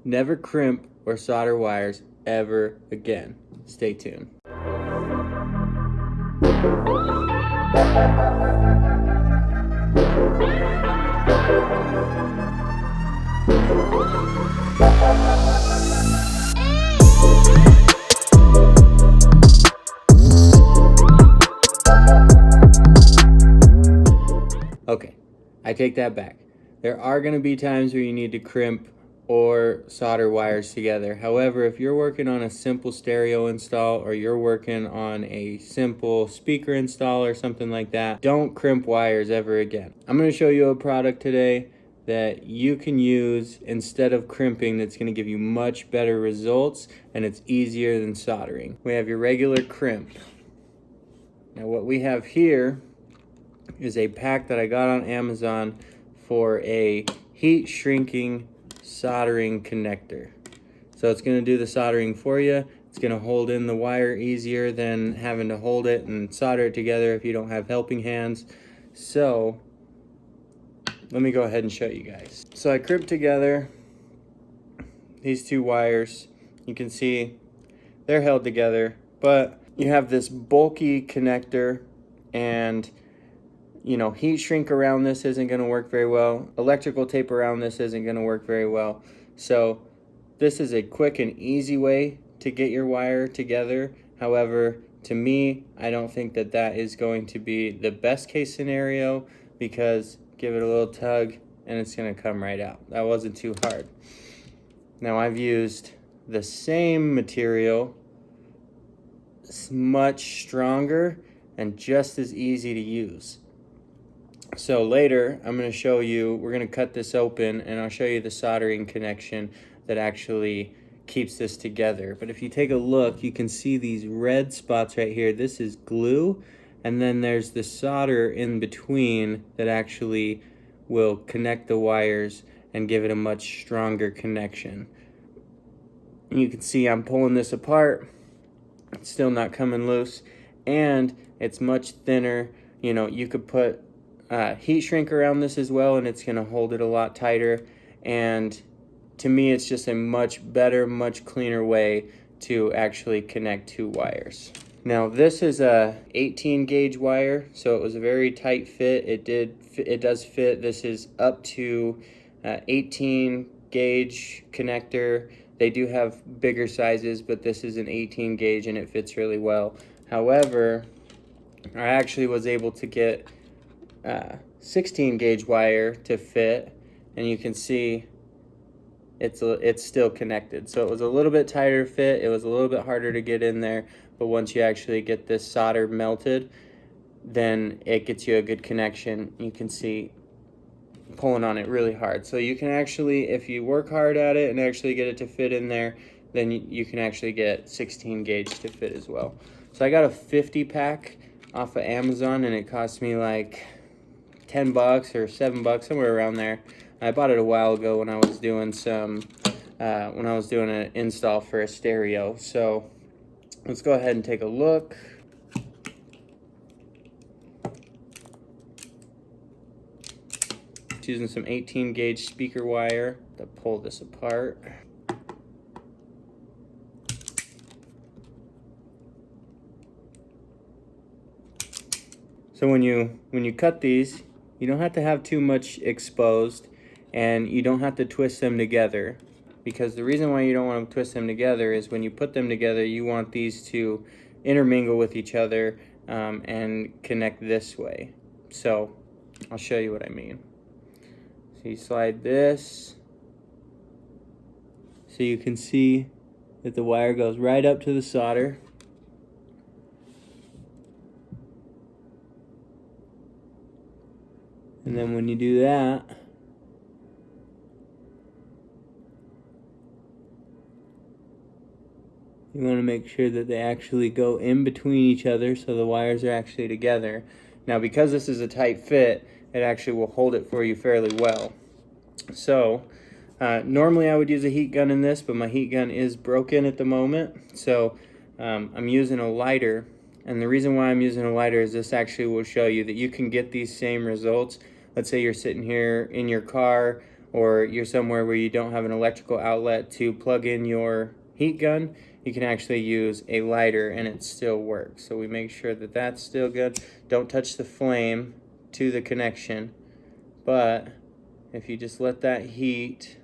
Never crimp or solder wires ever again. Stay tuned. Okay, I take that back. There are going to be times where you need to crimp or solder wires together. However, if you're working on a simple stereo install or you're working on a simple speaker install or something like that, don't crimp wires ever again. I'm going to show you a product today that you can use instead of crimping that's going to give you much better results, and it's easier than soldering. We have your regular crimp. Now what we have here is a pack that I got on Amazon for a heat shrinking soldering connector. So it's going to do the soldering for you. It's going to hold in the wire easier than having to hold it and solder it together if you don't have helping hands. So let me go ahead and show you guys. So I crimped together these two wires. You can see they're held together, but you have this bulky connector, and heat shrink around this isn't going to work very well. Electrical tape around this isn't going to work very well. So this is a quick and easy way to get your wire together. However, to me, I don't think that that is going to be the best case scenario, because give it a little tug and it's going to come right out. That wasn't too hard. Now I've used the same material, it's much stronger and just as easy to use. So later I'm going to show you, we're going to cut this open and I'll show you the soldering connection that actually keeps this together. But if you take a look, you can see these red spots right here. This is glue, and then there's the solder in between that actually will connect the wires and give it a much stronger connection. And you can see I'm pulling this apart. It's still not coming loose, and it's much thinner. You could put heat shrink around this as well, and it's going to hold it a lot tighter. And to me, it's just a much better, much cleaner way to actually connect two wires. Now this is a 18 gauge wire, so it was a very tight fit. It does fit. This is up to 18 gauge connector. They do have bigger sizes, but this is an 18 gauge and it fits really well. However, I actually was able to get 16 gauge wire to fit, and you can see it's still connected. So it was a little bit tighter fit, it was a little bit harder to get in there, but once you actually get this solder melted, then it gets you a good connection. You can see pulling on it really hard. So you can actually, if you work hard at it and actually get it to fit in there, then you can actually get 16 gauge to fit as well. So I got a 50 pack off of Amazon, and it cost me like 10 bucks or 7 bucks, somewhere around there. I bought it a while ago when I was doing an install for a stereo. So let's go ahead and take a look. Using some 18 gauge speaker wire to pull this apart. So when you cut these, you don't have to have too much exposed, and you don't have to twist them together, because the reason why you don't want to twist them together is when you put them together, you want these to intermingle with each other and connect this way. So I'll show you what I mean. So you slide this so you can see that the wire goes right up to the solder. And then when you do that, you want to make sure that they actually go in between each other so the wires are actually together. Now because this is a tight fit, it actually will hold it for you fairly well. So normally I would use a heat gun in this, but my heat gun is broken at the moment. So I'm using a lighter, and the reason why I'm using a lighter is this actually will show you that you can get these same results. Let's say you're sitting here in your car or you're somewhere where you don't have an electrical outlet to plug in your heat gun, you can actually use a lighter and it still works. So we make sure that that's still good. Don't touch the flame to the connection, but if you just let that heat,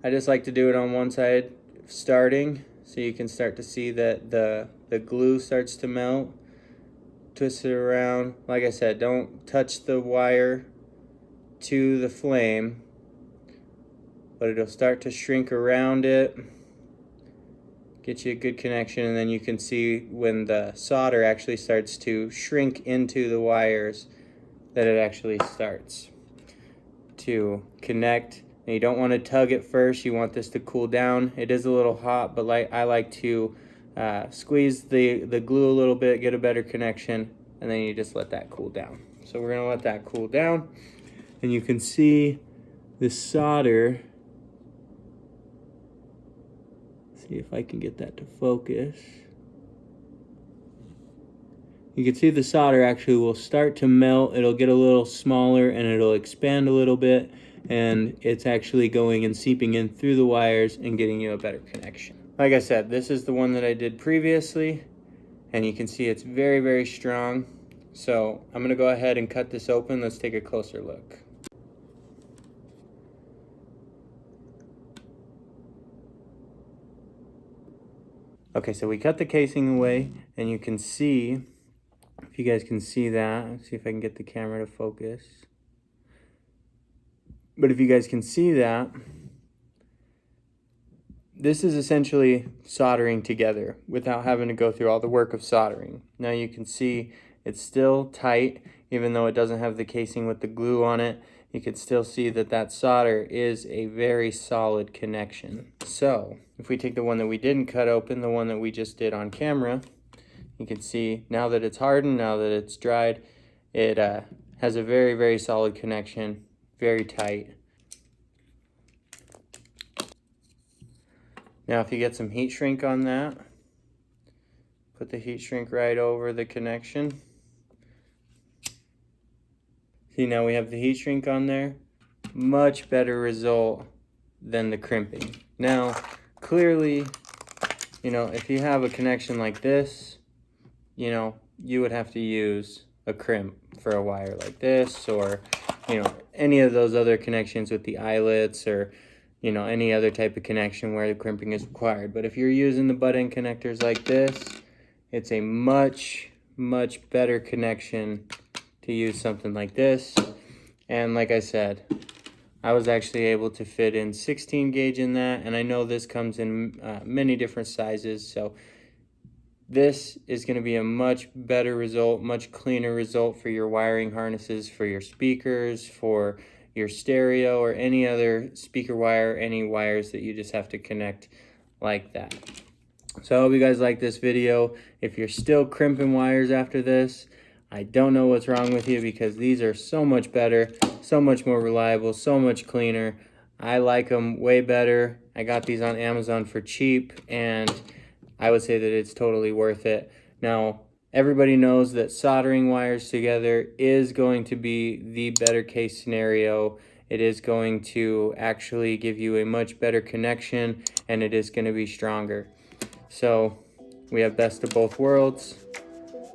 I just like to do it on one side starting, so you can start to see that the glue starts to melt. Twist it around. Like I said, don't touch the wire to the flame, but it'll start to shrink around it. Get you a good connection, and then you can see when the solder actually starts to shrink into the wires that it actually starts to connect. And you don't want to tug it first. You want this to cool down. It is a little hot, but I like to squeeze the glue a little bit, get a better connection, and then you just let that cool down. So we're gonna let that cool down, and you can see the solder. See if I can get that to focus. You can see the solder actually will start to melt. It'll get a little smaller and it'll expand a little bit, and it's actually going and seeping in through the wires and getting you a better connection. Like I said, this is the one that I did previously, and you can see it's very, very strong. So I'm gonna go ahead and cut this open. Let's take a closer look. Okay, so we cut the casing away, and you can see, if you guys can see that, let's see if I can get the camera to focus. But if you guys can see that, this is essentially soldering together without having to go through all the work of soldering. Now you can see it's still tight, even though it doesn't have the casing with the glue on it. You can still see that that solder is a very solid connection. So if we take the one that we didn't cut open, the one that we just did on camera, you can see now that it's hardened, now that it's dried, it has a very, very solid connection, very tight. Now if you get some heat shrink on that, put the heat shrink right over the connection. See, now we have the heat shrink on there. Much better result than the crimping. Now, clearly, you know, if you have a connection like this, you know, you would have to use a crimp for a wire like this, or, you know, any of those other connections with the eyelets, or, you know, any other type of connection where the crimping is required. But if you're using the butt end connectors like this, it's a much, much better connection to use something like this. And like I said, I was actually able to fit in 16 gauge in that, and I know this comes in many different sizes, so this is going to be a much better result, much cleaner result for your wiring harnesses, for your speakers, for your stereo, or any other speaker wire, any wires that you just have to connect like that. So I hope you guys like this video. If you're still crimping wires after this, I don't know what's wrong with you, because these are so much better, so much more reliable, so much cleaner. I like them way better. I got these on Amazon for cheap, and I would say that it's totally worth it. Now, everybody knows that soldering wires together is going to be the better case scenario. It is going to actually give you a much better connection, and it is going to be stronger. So we have best of both worlds.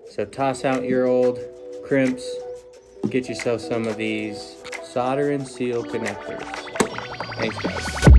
So toss out your old crimps, get yourself some of these solder and seal connectors. Thanks guys.